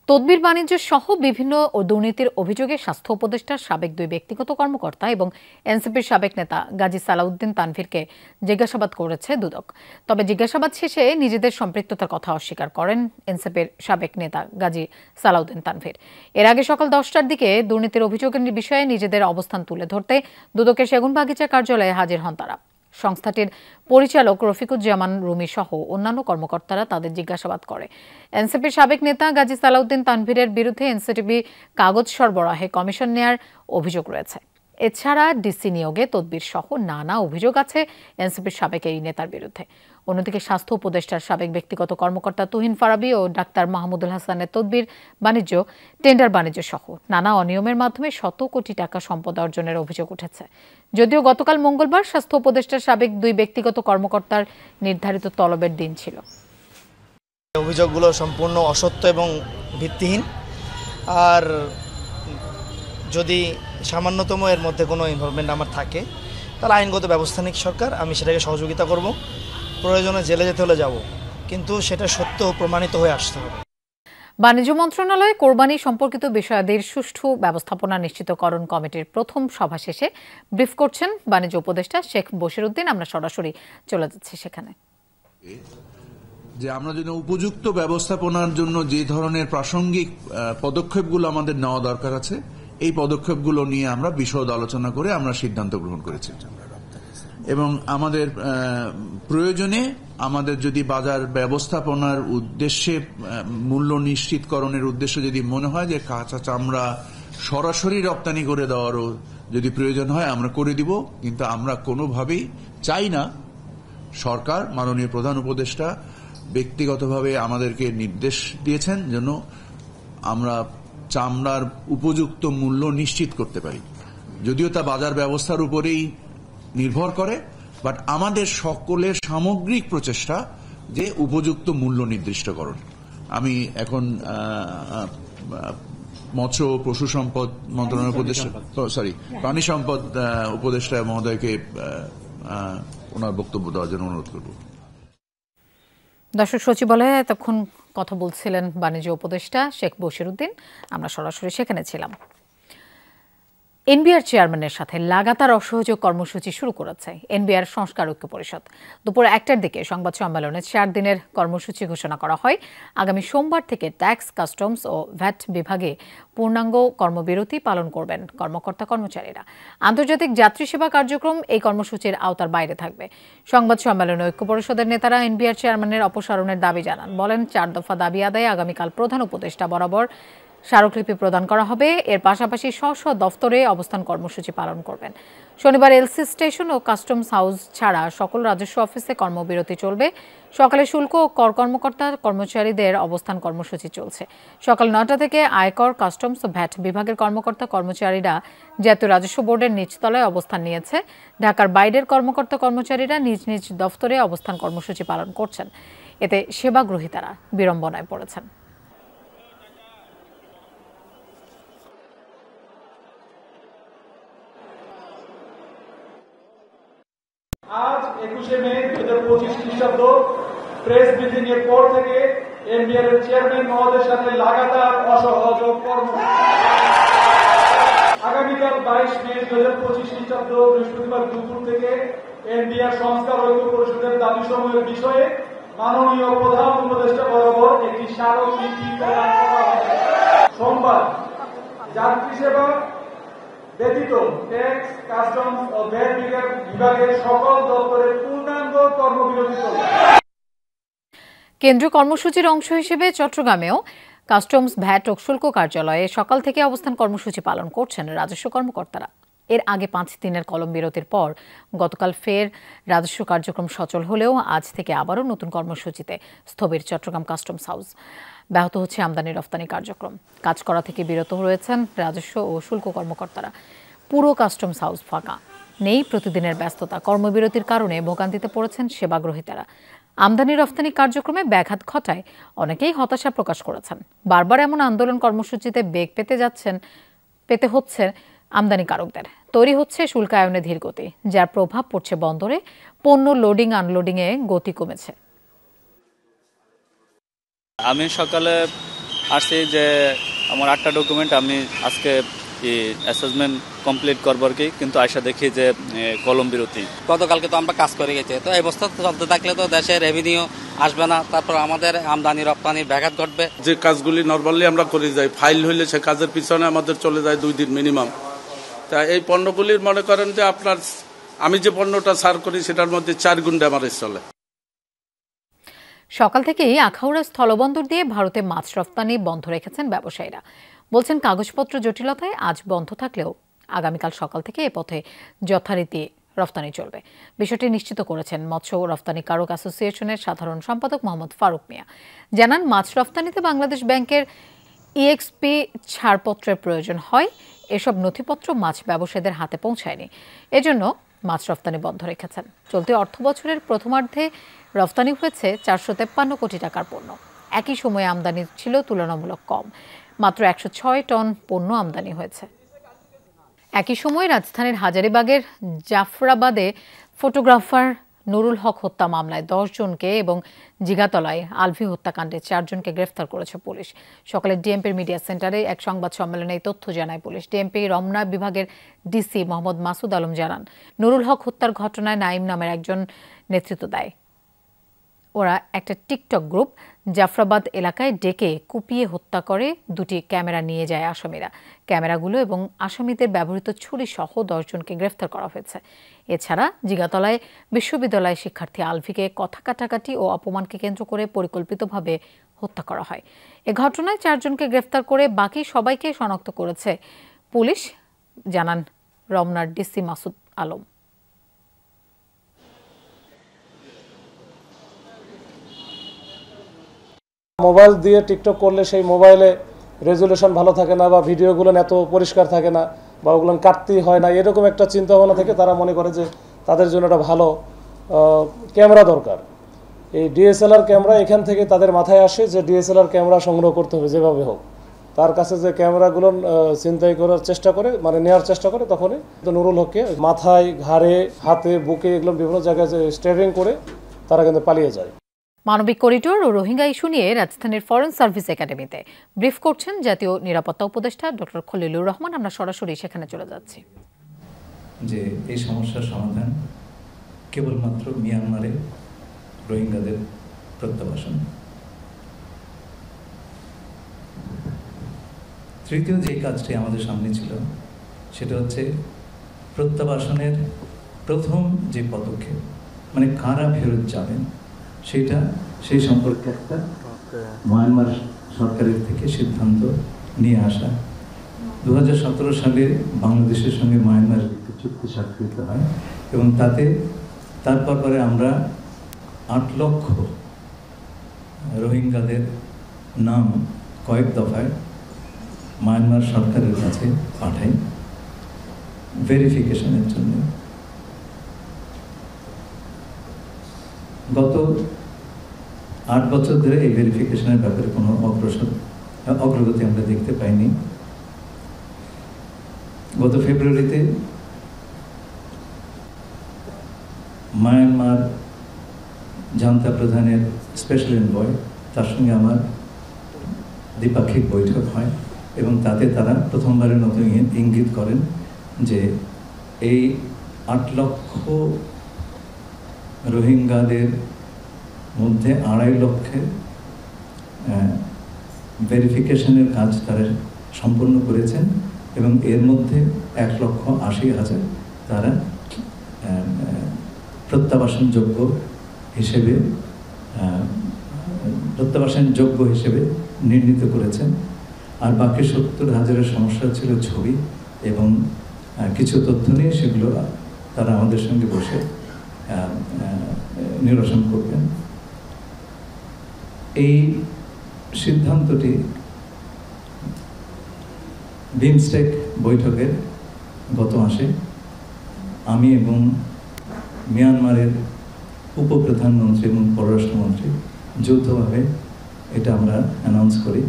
তদবির বাণিজ্য সহ বিভিন্ন দুর্নীতির অভিযোগে স্বাস্থ্য উপদেষ্টার সাবেক দুই ব্যক্তিগত কর্মকর্তা এবং এনসিপির সাবেক নেতা গাজী সালাউদ্দিন তানভীরকে জিজ্ঞাসাবাদ করেছে দুদক। তবে জিজ্ঞাসাবাদ শেষে নিজেদের সম্পৃক্ততার কথা অস্বীকার করেন এনসিপির সাবেক নেতা গাজী সালাউদ্দিন তানভীর। এর আগে সকাল 10টার দিকে দুর্নীতির অভিযোগের বিষয়ে নিজেদের অবস্থান তুলে ধরতে দুদকের সেগুনবাগিচা কার্যালয়ে হাজির হন তারা। সংস্থাটির পরিচালক রফিকুজ্জামান রুমি সহ অন্যান্য কর্মকর্তারা তাদের জিজ্ঞাসাবাদ করে। এনসিপির সাবেক নেতা গাজী সালাউদ্দিন তানভীরের বিরুদ্ধে এনসিটিভি কাগজ সরবরাহে কমিশন নেয়ার অভিযোগ রয়েছে। এছাড়া ডিসি নিয়োগে তদবির সহ নানা অভিযোগ আছে এনসিপির সাবেক এই নেতার বিরুদ্ধে। অন্যদিকে স্বাস্থ্য উপদেষ্টার সাবেক ব্যক্তিগত কর্মকর্তা তুহিন ফারাবি ও ডাক্তার মাহমুদুল হাসানের তদবির বাণিজ্য, টেন্ডার বাণিজ্য সহ নানা অনিয়মের মাধ্যমে শত কোটি টাকা সম্পদ অর্জনের অভিযোগ উঠেছে। যদিও গতকাল মঙ্গলবার স্বাস্থ্য উপদেষ্টার সাবেক দুই ব্যক্তিগত কর্মকর্তার নির্ধারিত তলবের দিন ছিল। অভিযোগগুলো সম্পূর্ণ অসত্য এবং ভিত্তিহীন। আর যদি সামান্যতম এর মধ্যে কোনো ইনভলভমেন্ট আমার থাকে তাহলে আইনগত ব্যবস্থা নিক সরকার, আমি সেটাকে সহযোগিতা করব। প্রয়োজনে জেলে যেতে হলে যাব, কিন্তু সেটা সত্য প্রমাণিত হয়ে আসতে হবে। বাণিজ্য মন্ত্রণালয়ে কোরবানি সম্পর্কিত বিষয়াদির সুষ্ঠু ব্যবস্থাপনা নিশ্চিতকরণ কমিটির প্রথম সভা শেষে ব্রিফ করছেন বাণিজ্য উপদেষ্টা শেখ বশিরউদ্দিন। আমরা সরাসরি চলে যাচ্ছি সেখানে। যে আমরা যদি উপযুক্ত ব্যবস্থাপনার জন্য যে ধরনের প্রাসঙ্গিক পদক্ষেপগুলো আমাদের নেওয়া দরকার আছে, এই পদক্ষেপগুলো নিয়ে আমরা বিশদ আলোচনা করে আমরা সিদ্ধান্ত গ্রহণ করেছি এবং আমাদের প্রয়োজনে আমাদের যদি বাজার ব্যবস্থাপনার উদ্দেশ্যে মূল্য নিশ্চিতকরণের উদ্দেশ্যে যদি মনে হয় যে কাঁচা চামড়া সরাসরি রপ্তানি করে দেওয়ারও যদি প্রয়োজন হয় আমরা করে দিব, কিন্তু আমরা কোনোভাবেই চাই না। সরকার মাননীয় প্রধান উপদেষ্টা ব্যক্তিগতভাবে আমাদেরকে নির্দেশ দিয়েছেন যেন আমরা চামড়ার উপযুক্ত মূল্য নিশ্চিত করতে পারি, যদিও তা বাজার ব্যবস্থার উপরেই নির্ভর করে, বাট আমাদের সকলের সামগ্রিক প্রচেষ্টা যে উপযুক্ত মূল্য নির্দিষ্টকরণ। আমি এখন মৎস্য পশু সম্পদ মন্ত্রণালয়ের উপদেষ্টা প্রাণী সম্পদ উপদেষ্টা মহোদয়কে ওনার বক্তব্য দেওয়ার জন্য অনুরোধ করব। দর্শক, সচিবালয়ে এতক্ষণ কথা বলছিলেন বাণিজ্য উপদেষ্টা শেখ বশিরউদ্দিন। আমরা সরাসরি সেখানে ছিলাম। এনবিআর চেয়ারম্যানের সাথে লাগাতার অসহযোগ কর্মসূচি শুরু করেছে এনবিআর সংস্কার ঐক্য পরিষদ। দুপুর 1টার দিকে সংবাদ সম্মেলনে 4 দিনের কর্মসূচি ঘোষণা করা হয়। আগামী সোমবার থেকে ট্যাক্স, কাস্টমস ও ভ্যাট বিভাগে পূর্ণাঙ্গ কর্মবিরতি পালন করবেন কর্মকর্তা কর্মচারীরা। আন্তর্জাতিক যাত্রী সেবা কার্যক্রম এই কর্মসূচির আওতার বাইরে থাকবে। সংবাদ সম্মেলনে ঐক্য পরিষদের নেতারা এনবিআর চেয়ারম্যানের অপসারণের দাবি জানান। বলেন, 4 দফা দাবি আদায়ে আগামীকাল প্রধান উপদেষ্টা বরাবর স্মারকলিপি প্রদান করা হবে। এর পাশাপাশি স্ব দফতরে অবস্থান কর্মসূচি পালন করবেন। শনিবার এলসি স্টেশন ও কাস্টমস হাউস ছাড়া সকল রাজস্ব অফিসে কর্মবিরতি চলবে। সকালে শুল্ক ও কর কর্মকর্তা কর্মচারীদের অবস্থান কর্মসূচি চলছে। সকাল 9টা থেকে আয়কর, কাস্টমস ও ভ্যাট বিভাগের কর্মকর্তা কর্মচারীরা জাতীয় রাজস্ব বোর্ডের নিচতলায় অবস্থান নিয়েছে। ঢাকার বাইরের কর্মকর্তা কর্মচারীরা নিজ নিজ দফতরে অবস্থান কর্মসূচি পালন করছেন। এতে সেবা গ্রহীতারা বিড়ম্বনায় পড়েছেন। আজ 21শে মে 2025 খ্রিস্টাব্দ প্রেস ব্রিফিং এর পর থেকে এনবিআর এর চেয়ারম্যান মহোদয়ের সাথে লাগাতার অসহযোগ আগামীকাল 22 মে 2025 খ্রিস্টাব্দ বৃহস্পতিবার দুপুর থেকে এনবিআর সংস্কার ঐক্য পরিষদের দাবি সমূহের বিষয়ে মাননীয় প্রধান উপদেষ্টা বরাবর একটি স্মারকলিপি প্রদান করা হবে। সোমবার যাত্রী সেবা ব্যতীত ট্যাক্স, কাস্টমস ও ভ্যাট বিভাগের সকল দপ্তরের পূর্ণাঙ্গ কর্মবিরতি চলবে। কেন্দ্রীয় কর্মসূচির অংশ হিসেবে চট্টগ্রামেও কাস্টমস, ভ্যাট ও শুল্ক কার্যালয়ে সকাল থেকে অবস্থান কর্মসূচি পালন করছেন রাজস্ব কর্মকর্তারা। এর আগে 5 দিনের কলম বিরতির পর গতকাল ফের রাজস্ব কার্যক্রম সচল হলেও আজ থেকে আবারও নতুন কর্মসূচিতে স্থবির চট্টগ্রাম কাস্টমস হাউস। ব্যাহত হচ্ছে আমদানি রপ্তানি কার্যক্রম। কাজ করা থেকে বিরত রয়েছেন রাজস্ব ও শুল্ক কর্মকর্তারা। পুরো কাস্টমস হাউস ফাঁকা, নেই প্রতিদিনের ব্যস্ততা। কর্মবিরতির কারণে ভোগান্তিতে পড়েছেন সেবাগ্রহীতারা। আমদানি রপ্তানি কার্যক্রমে ব্যাঘাত ঘটায় অনেকেই হতাশা প্রকাশ করেছেন। বারবার এমন আন্দোলন কর্মসূচিতে বেগ পেতে হচ্ছে আমদানিকারকদের। তৈরি হচ্ছে শুল্কায়নে ধীরগতি, যার প্রভাব পড়ছে বন্দরে। পণ্য লোডিং আনলোডিংয়ে গতি কমেছে। আমি সকালে আসছি যে আমার 8টা ডকুমেন্ট আমি আজকে অ্যাসেসমেন্ট কমপ্লিট করবার কি, কিন্তু আয়সা দেখি যে কলম বিরতি। গতকালকে তো আমরা কাজ করে গেছি, তো এই অবস্থা চলতে থাকলে তো দেশের রেভিনিউ আসবে না, তারপর আমাদের আমদানি রপ্তানি ব্যাঘাত ঘটবে। যে কাজগুলি নর্মালি আমরা করে যাই, ফাইল হইলে সে কাজের পিছনে আমাদের চলে যায় 2 দিন মিনিমাম। তা এই পণ্যগুলির মনে করেন যে আপনার আমি যে পণ্যটা সার করি সেটার মধ্যে 4 গুণ ড্যামারেজ চলে। সকাল থেকেই আখাউড়া স্থলবন্দর দিয়ে ভারতে মাছ রপ্তানি বন্ধ রেখেছেন ব্যবসায়ীরা। বলছেন, কাগজপত্র জটিলতায় আজ বন্ধ থাকলেও আগামীকাল সকাল থেকে এ পথে যথারীতি রপ্তানি চলবে। বিষয়টি নিশ্চিত করেছেন মৎস্য রপ্তানিকারক অ্যাসোসিয়েশনের সাধারণ সম্পাদক মোহাম্মদ ফারুক মিয়া। জানান, মাছ রপ্তানিতে বাংলাদেশ ব্যাংকের ইএক্সপি ছাড়পত্রের প্রয়োজন হয়। এসব নথিপত্র মাছ ব্যবসায়ীদের হাতে পৌঁছায়নি, এজন্য মাছ রপ্তানি বন্ধ রেখেছেন। চলতি অর্থবছরের প্রথমার্ধে রপ্তানি হয়েছে 453 কোটি টাকার পণ্য। একই সময়ে আমদানি ছিল তুলনামূলক কম, মাত্র 106 টন পণ্য আমদানি হয়েছে। একই সময় রাজধানীর হাজারীবাগের জাফরাবাদে ফটোগ্রাফার নুরুল হক হত্যা মামলায় 10 জনকে এবং জিগাতলায় আলভি হত্যাকাণ্ডে 4 জনকে গ্রেফতার করেছে পুলিশ। সকালে ডিএমপির মিডিয়া সেন্টারে এক সংবাদ সম্মেলনে এই তথ্য জানায় পুলিশ। ডিএমপি রমনা বিভাগের ডিসি মোহাম্মদ মাসুদ আলম জানান, নুরুল হক হত্যার ঘটনায় নাইম নামের একজন নেতৃত্ব দেয়। ওরা একটা টিকটক গ্রুপ জাফরাবাদ এলাকায় ডেকে কুপিয়ে হত্যা করে। 2টি ক্যামেরা নিয়ে যায় আসামিরা। ক্যামেরাগুলো এবং আসামিদের ব্যবহৃত ছুরি সহ 10 জনকে গ্রেফতার করা হয়েছে। এছাড়া জিগাতলায় বিশ্ববিদ্যালয় শিক্ষার্থী আলভিকে কথা কাটাকাটি ও অপমানকে কেন্দ্র করে পরিকল্পিতভাবে হত্যা করা হয়। এ ঘটনায় 4 জনকে গ্রেফতার করে বাকি সবাইকে শনাক্ত করেছে পুলিশ, জানান রমনার ডিসি মাসুদ আলম। মোবাইল দিয়ে টিকটক করলে সেই মোবাইলে রেজুলেশন ভালো থাকে না বা ভিডিওগুলো এত পরিষ্কার থাকে না বা ওগুলো কাটতেই হয় না, এরকম একটা চিন্তা ভাবনা থেকে তারা মনে করে যে তাদের জন্য একটা ভালো ক্যামেরা দরকার। এই ডিএসএলআর ক্যামেরা এখান থেকে তাদের মাথায় আসে যে ডিএসএলআর ক্যামেরা সংগ্রহ করতে হবে যেভাবে হোক। তার কাছে যে ক্যামেরাগুলো ছিনতাই করার চেষ্টা করে, মানে নেওয়ার চেষ্টা করে, তখনই নুরুল হককে মাথায়, ঘাড়ে, হাতে, বুকে এগুলো বিভিন্ন জায়গায় স্ট্যাবিং করে তারা কিন্তু পালিয়ে যায়। মানবিক করিডোর ও রোহিঙ্গা ইস্যু নিয়ে রাজধানীর ফরেন সার্ভিস একাডেমিতে ব্রিফ করছেন জাতীয় নিরাপত্তা উপদেষ্টা ডক্টর খলিলুর রহমান। আমরা সরাসরি সেখানে চলে যাচ্ছি। যে এই সমস্যার সমাধান কেবলমাত্র মিয়ানমারে রোহিঙ্গাদের প্রত্যাবাসন। তৃতীয় যে কাজটি আমাদের সামনে ছিল সেটা হচ্ছে প্রত্যাবাসনের প্রথম যে পদক্ষেপ, মানে কারা ফেরত যাবেন সেটা, সেই সম্পর্কে একটা মায়ানমার সরকারের থেকে সিদ্ধান্ত নিয়ে আসা। 2017 সালে বাংলাদেশের সঙ্গে মায়ানমারের একটি চুক্তি স্বাক্ষরিত হয় এবং তারপর আমরা 8 লক্ষ রোহিঙ্গাদের নাম কয়েক দফায় মায়ানমার সরকারের কাছে পাঠাই ভেরিফিকেশনের জন্য। গত 8 বছর ধরে এই ভেরিফিকেশনের ব্যাপারে কোনো অগ্রগতি আমরা দেখতে পাইনি। গত ফেব্রুয়ারিতে মায়ানমার জান্তা প্রধানের স্পেশাল এনভয়, তার সঙ্গে আমার দ্বিপাক্ষিক বৈঠক হয় এবং তাতে তারা প্রথমবারের মতো ইঙ্গিত করেন যে এই 8 লক্ষ রোহিঙ্গাদের মধ্যে 2.5 লক্ষের ভেরিফিকেশনের কাজ তারা সম্পন্ন করেছেন এবং এর মধ্যে 1,80,000 তারা প্রত্যাবাসনযোগ্য হিসেবে নির্ণীত করেছেন। আর বাকি 70,000-এর সমস্যা ছিল ছবি এবং কিছু তথ্য নিয়ে, সেগুলো তারা আমাদের সঙ্গে বসে নিরসন করবেন। এই সিদ্ধান্তটি বিমস্টেক বৈঠকের গত মাসে আমি এবং মিয়ানমারের উপপ্রধানমন্ত্রী এবং পররাষ্ট্রমন্ত্রী যৌথভাবে এটা আমরা অ্যানাউন্স করি।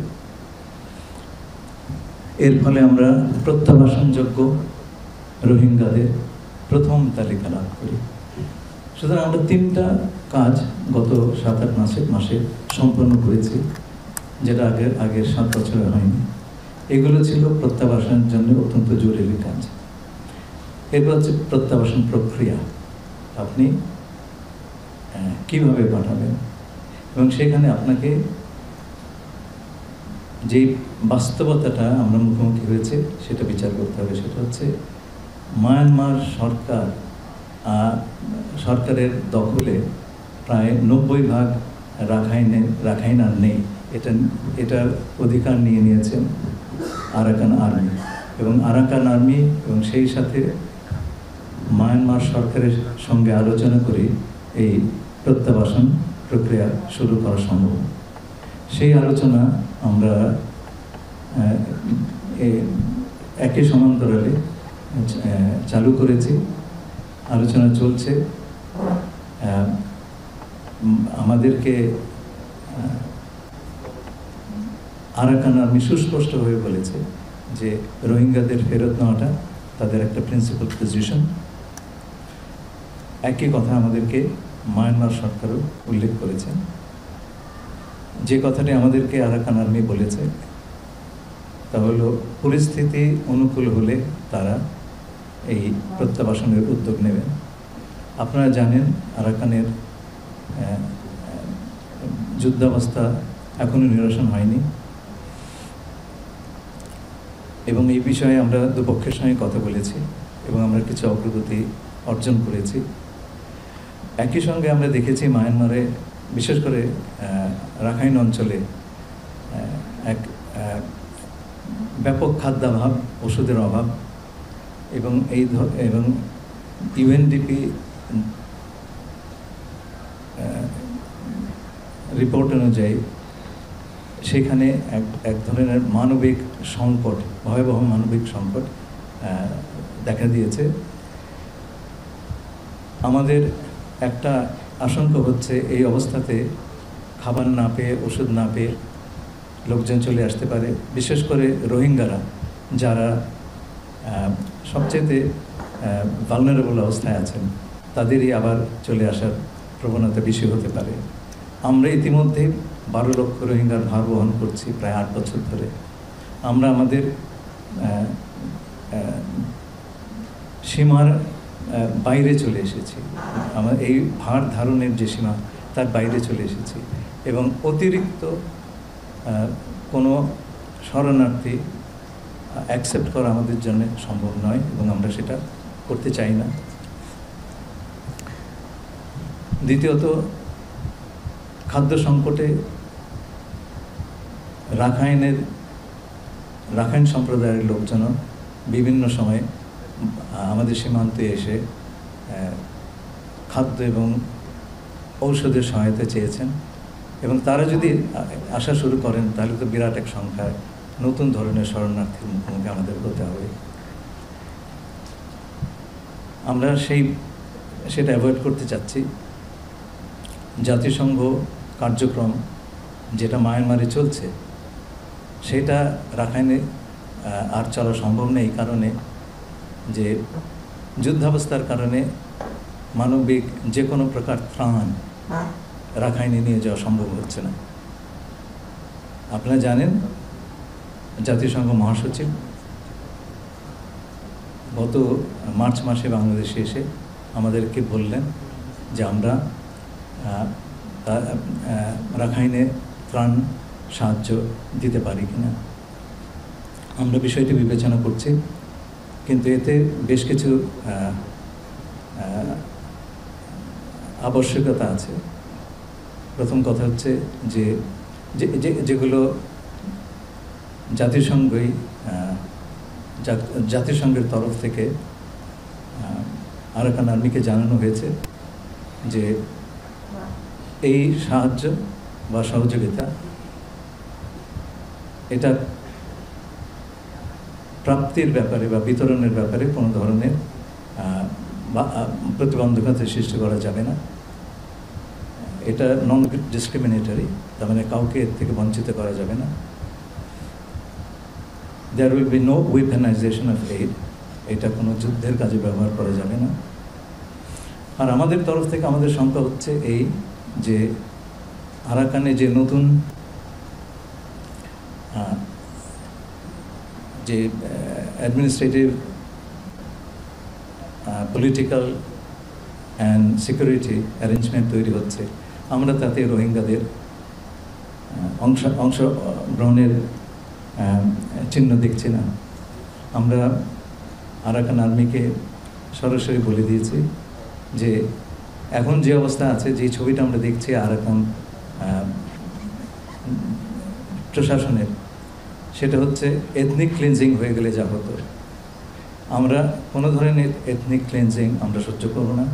এর ফলে আমরা প্রত্যাবাসনযোগ্য রোহিঙ্গাদের প্রথম তালিকা লাভ করি। সুতরাং আমরা 3টা কাজ গত 7-8 মাসে সম্পন্ন করেছি, যেটা আগের 7 বছরে হয়নি। এগুলো ছিল প্রত্যাবাসনের জন্য অত্যন্ত জরুরি কাজ। এরপর হচ্ছে প্রত্যাবাসন প্রক্রিয়া, আপনি কিভাবে পাঠাবেন এবং সেখানে আপনাকে যে বাস্তবতাটা আমরা মুখোমুখি হয়েছে সেটা বিচার করতে হবে। সেটা হচ্ছে মায়ানমার সরকারের দখলে প্রায় 90% রাখাইন আর নেই। এটার অধিকার নিয়ে নিয়েছেন আরাকান আর্মি এবং আরাকান আর্মি এবং সেই সাথে মায়ানমার সরকারের সঙ্গে আলোচনা করে এই প্রত্যাবাসন প্রক্রিয়া শুরু করা সম্ভব। সেই আলোচনা আমরা একই সমান্তরালে চালু করেছি, আলোচনা চলছে। আমাদেরকে আরাকান আর্মি সুস্পষ্টভাবে বলেছে যে রোহিঙ্গাদের ফেরত নেওয়াটা তাদের একটা প্রিন্সিপাল পজিশন। একই কথা আমাদেরকে মায়ানমার সরকারও উল্লেখ করেছেন। যে কথাটি আমাদেরকে আরাকান আর্মি বলেছে তা হলো পরিস্থিতি অনুকূল হলে তারা এই প্রত্যাবাসনের উদ্যোগ নেবেন। আপনারা জানেন আরাকানের যুদ্ধাবস্থা এখনও নিরসন হয়নি এবং এই বিষয়ে আমরা দুপক্ষের সঙ্গে কথা বলেছি এবং আমরা কিছু অগ্রগতি অর্জন করেছি। একই সঙ্গে আমরা দেখেছি মায়ানমারে বিশেষ করে রাখাইন অঞ্চলে এক ব্যাপক খাদ্যাভাব, ওষুধের অভাব এবং ইউএনডিপি রিপোর্ট অনুযায়ী সেখানে এক ধরনের মানবিক সংকট, ভয়াবহ মানবিক সংকট দেখা দিয়েছে। আমাদের একটা আশঙ্কা হচ্ছে এই অবস্থাতে খাবার না পেয়ে, ওষুধ না পেয়ে লোকজন চলে আসতে পারে, বিশেষ করে রোহিঙ্গারা যারা সবচেয়ে ভালনারেবল অবস্থায় আছেন, তাদেরই আবার চলে আসার প্রবণতা বেশি হতে পারে। আমরা ইতিমধ্যে 12 লক্ষ রোহিঙ্গার ভার বহন করছি প্রায় 8 বছর ধরে। আমরা আমাদের সীমার বাইরে চলে এসেছি, আমার এই ভার ধারণের যে সীমা তার বাইরে চলে এসেছি এবং অতিরিক্ত কোনো শরণার্থী অ্যাকসেপ্ট করা আমাদের জন্য সম্ভব নয় এবং আমরা সেটা করতে চাই না। দ্বিতীয়ত, খাদ্য সংকটে রাখাইন সম্প্রদায়ের লোকজন বিভিন্ন সময়ে আমাদের সীমান্তে এসে খাদ্য এবং ঔষধের সহায়তা চেয়েছেন এবং তারা যদি আসা শুরু করেন তাহলে তো বিরাট এক সংখ্যায় নতুন ধরনের শরণার্থীর মুখোমুখি আমাদের হতে হবে। আমরা সেটা অ্যাভয়েড করতে চাচ্ছি। জাতিসংঘ কার্যক্রম যেটা মায়ানমারে চলছে সেটা রাখাইনে আর চলা সম্ভব নেই, কারণে যে যুদ্ধাবস্থার কারণে মানবিক যে কোনো প্রকার ত্রাণ রাখাইনে নিয়ে যাওয়া সম্ভব হচ্ছে না। আপনারা জানেন জাতিসংঘ মহাসচিব গত মার্চ মাসে বাংলাদেশে এসে আমাদেরকে বললেন যে আমরা রাখাইনে ত্রাণ সাহায্য দিতে পারি কিনা। আমরা বিষয়টি বিবেচনা করছি, কিন্তু এতে বেশ কিছু আবশ্যকতা আছে। প্রথম কথা হচ্ছে যে যেগুলো জাতিসংঘের তরফ থেকে আরাকান আর্মিকে জানানো হয়েছে যে এই সাহায্য বা সহযোগিতা এটা প্রাপ্তির ব্যাপারে বা বিতরণের ব্যাপারে কোনো ধরনের প্রতিবন্ধকতা সৃষ্টি করা যাবে না। এটা নন ডিসক্রিমিনেটরি, তার মানে কাউকে এর থেকে বঞ্চিত করা যাবে না। There will be no weaponisation of aid, এটা কোনো যুদ্ধের কাজে ব্যবহার করা যাবে না। আর আমাদের তরফ থেকে আমাদের শঙ্কা হচ্ছে এই যে আরাকানে যে নতুন যে administrative, political and security arrangement তৈরি হচ্ছে, আমরা তাতে রোহিঙ্গাদের অংশগ্রহণের চিহ্ন দেখছি না। আমরা আরাকান আর্মিকে সরাসরি বলে দিয়েছি যে এখন যে অবস্থা আছে, যে ছবিটা আমরা দেখছি আরাকান প্রশাসনের, সেটা হচ্ছে এথনিক ক্লিনজিং হয়ে গেলে যা হতো। আমরা কোনো ধরনের এথনিক ক্লিনজিং আমরা সহ্য করব না।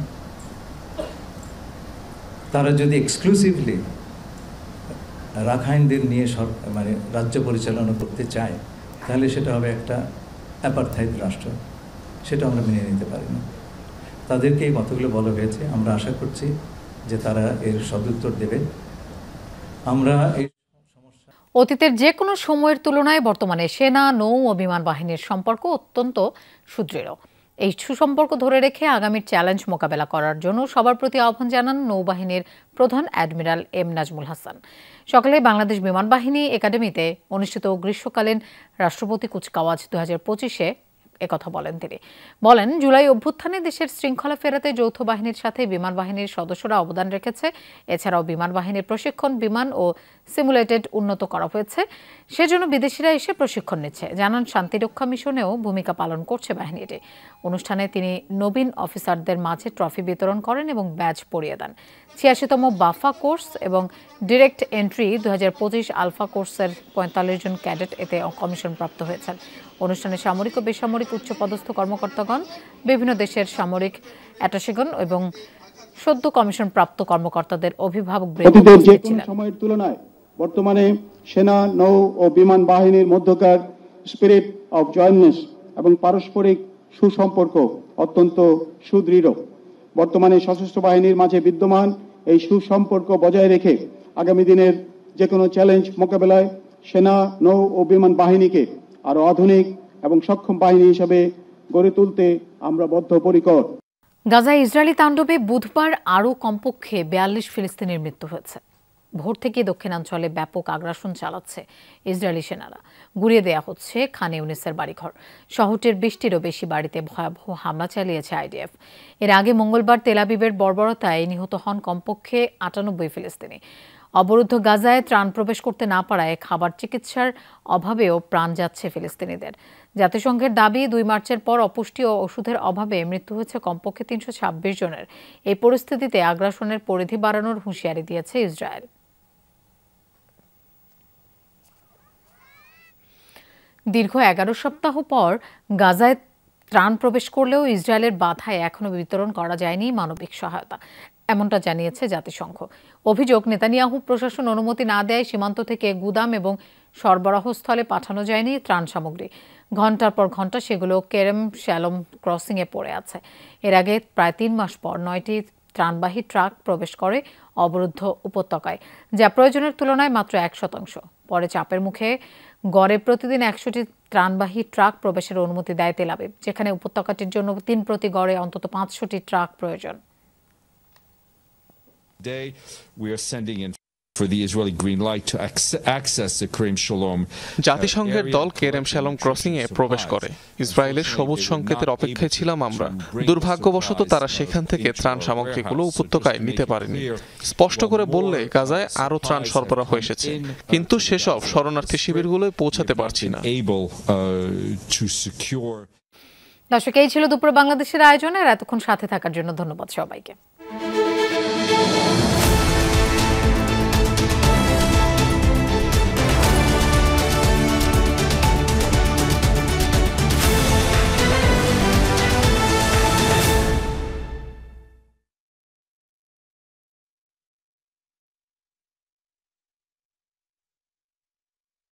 তারা যদি এক্সক্লুসিভলি রাখাইনদের নিয়ে মানে রাজ্য পরিচালনা করতে চায়, তাহলে সেটা হবে একটা অ্যাপারথাইড রাষ্ট্র, সেটা আমরা মেনে নিতে পারি না। তাদেরকে এই কথাগুলো বলা হয়েছে, আমরা আশা করছি যে তারা এর সদুত্তর দেবে। আমরা অতীতের যে কোনো সময়ের তুলনায় বর্তমানে সেনা, নৌ ও বিমান বাহিনীর সম্পর্ক অত্যন্ত সুদৃঢ়। এই সুসম্পর্ক ধরে রেখে আগামীর চ্যালেঞ্জ মোকাবেলা করার জন্য সবার প্রতি আহ্বান জানান নৌবাহিনীর প্রধান অ্যাডমিরাল এম নাজমুল হাসান। সকালে বাংলাদেশ বিমান বাহিনী একাডেমিতে অনুষ্ঠিত গ্রীষ্মকালীন রাষ্ট্রপতি কুচকাওয়াজ 2025-এ একথা বলেন তিনি। বলেন, জুলাই অভ্যুত্থানে দেশের শৃঙ্খলা ফেরাতে যৌথ বাহিনীর সাথে বিমান বাহিনীর সদস্যরা অবদান রেখেছে। এছাড়াও বিমান বাহিনীর প্রশিক্ষণ, বিমান ও সিমুলেটেড উন্নত করা হয়েছে, সেজন্য বিদেশিরা এসে প্রশিক্ষণ নিচ্ছে। জানান, শান্তিরক্ষা মিশনেও ভূমিকা পালন করছে বাহিনীটি। অনুষ্ঠানে তিনি নবীন অফিসারদের মাঝে ট্রফি বিতরণ করেন এবং ব্যাজ পরিয়ে দেন। 86তম বাফা কোর্স এবং ডিরেক্ট এন্ট্রি 2025 আলফা কোর্সের 45 জন ক্যাডেট এতে কমিশন প্রাপ্ত হয়েছেন। অনুষ্ঠানে সামরিক ও বেসামরিক উচ্চপদস্থ কর্মকর্তাগণ, বিভিন্ন দেশের সামরিক অ্যাটাশেগণ এবং সদ্য কমিশন প্রাপ্ত কর্মকর্তাদের অভিভাবক সময়ের তুলনায় বর্তমানে সেনা, নৌ ও বিমান বাহিনীর মধ্যকার স্পিরিট অফ জয়েন্টনেস এবং পারস্পরিক সুসম্পর্ক অত্যন্ত সুদৃঢ়। বর্তমানে সশস্ত্র বাহিনীর মাঝে বিদ্যমান এই সুসম্পর্ক বজায় রেখে আগামী দিনের যে কোনো চ্যালেঞ্জ মোকাবেলায় সেনা, নৌ ও বিমান বাহিনীকে আরো আধুনিক এবং সক্ষম বাহিনী হিসেবে গড়ে তুলতে আমরা বদ্ধপরিকর। গাজায় ইসরায়েলি তাণ্ডবে বুধবার আরও কমপক্ষে 42 ফিলিস্তিনির মৃত্যু হয়েছে। ভোর থেকে দক্ষিণাঞ্চলে ব্যাপক আগ্রাসন চালাচ্ছে ইসরায়েলি সেনারা। গুড়িয়ে দেয়া হচ্ছে খান ইউনিসের বাড়িঘর। শহরটির 20টিরও বেশি বাড়িতে ভয়াবহ হামলা চালিয়েছে আইডিএফ। এর আগে মঙ্গলবার তেল আবিবের বর্বরতায় নিহত হন কমপক্ষে 98 ফিলিস্তিনি। অবরুদ্ধ গাজায় ত্রাণ প্রবেশ করতে না পারায় খাবার, চিকিৎসার অভাবেও প্রাণ যাচ্ছে ফিলিস্তিনিদের। জাতিসংঘের দাবি, 2 মার্চের পর অপুষ্টি ও ওষুধের অভাবে মৃত্যু হয়েছে কমপক্ষে 326 জনের। এই পরিস্থিতিতে আগ্রাসনের পরিধি বাড়ানোর হুঁশিয়ারি দিয়েছে ইসরায়েল। দীর্ঘ 11 সপ্তাহ পর গাজায় ত্রাণ প্রবেশ করলেও ইসরায়েলের বাধায় এখনও বিতরণ করা যায়নি মানবিক সহায়তা, এমনটা জানিয়েছে জাতিসংঘ। অভিযোগ, নেতানিয়াহু প্রশাসন অনুমতি না দেয় সীমান্ত থেকে গুদাম এবং সরবরাহস্থলে পাঠানো যায়নি ত্রাণ সামগ্রী। ঘণ্টার পর ঘণ্টা সেগুলো কেরেম শ্যালম ক্রসিংয়ে পড়ে আছে। এর আগে প্রায় 3 মাস পর 9টি ত্রাণবাহী ট্রাক প্রবেশ করে অবরুদ্ধ উপত্যকায়, যা প্রয়োজনের তুলনায় মাত্র 1%। পরে চাপের মুখে গড়ে প্রতিদিন 100টি ত্রাণবাহী ট্রাক প্রবেশের অনুমতি দেয় তেল আবিব, যেখানে উপত্যকাটির জন্য দিন প্রতি গড়ে অন্তত 500টি ট্রাক প্রয়োজন। Today, we are sending in for the Israeli green light to access the Kerem Shalom. জাতিসংঘের দল কেরেম শ্যালম ক্রসিং এ প্রবেশ করে। ইসরায়েলের সবুজ সংকেতের অপেক্ষায় ছিলাম আমরা। দুর্ভাগ্যবশত তারা সেখান থেকে ত্রাণ সামগ্রীগুলো উপত্যকায় নিতে পারেনি। স্পষ্ট করে বললে গাজায় আরো ত্রাণ সরবরাহ এসেছে, কিন্তু সেসব শরণার্থী শিবিরগুলোয় পৌঁছাতে পারছি না। দর্শক, এই ছিল দুপুরে বাংলাদেশের আয়োজনে। এতক্ষণ সাথে থাকার জন্য ধন্যবাদ সবাইকে।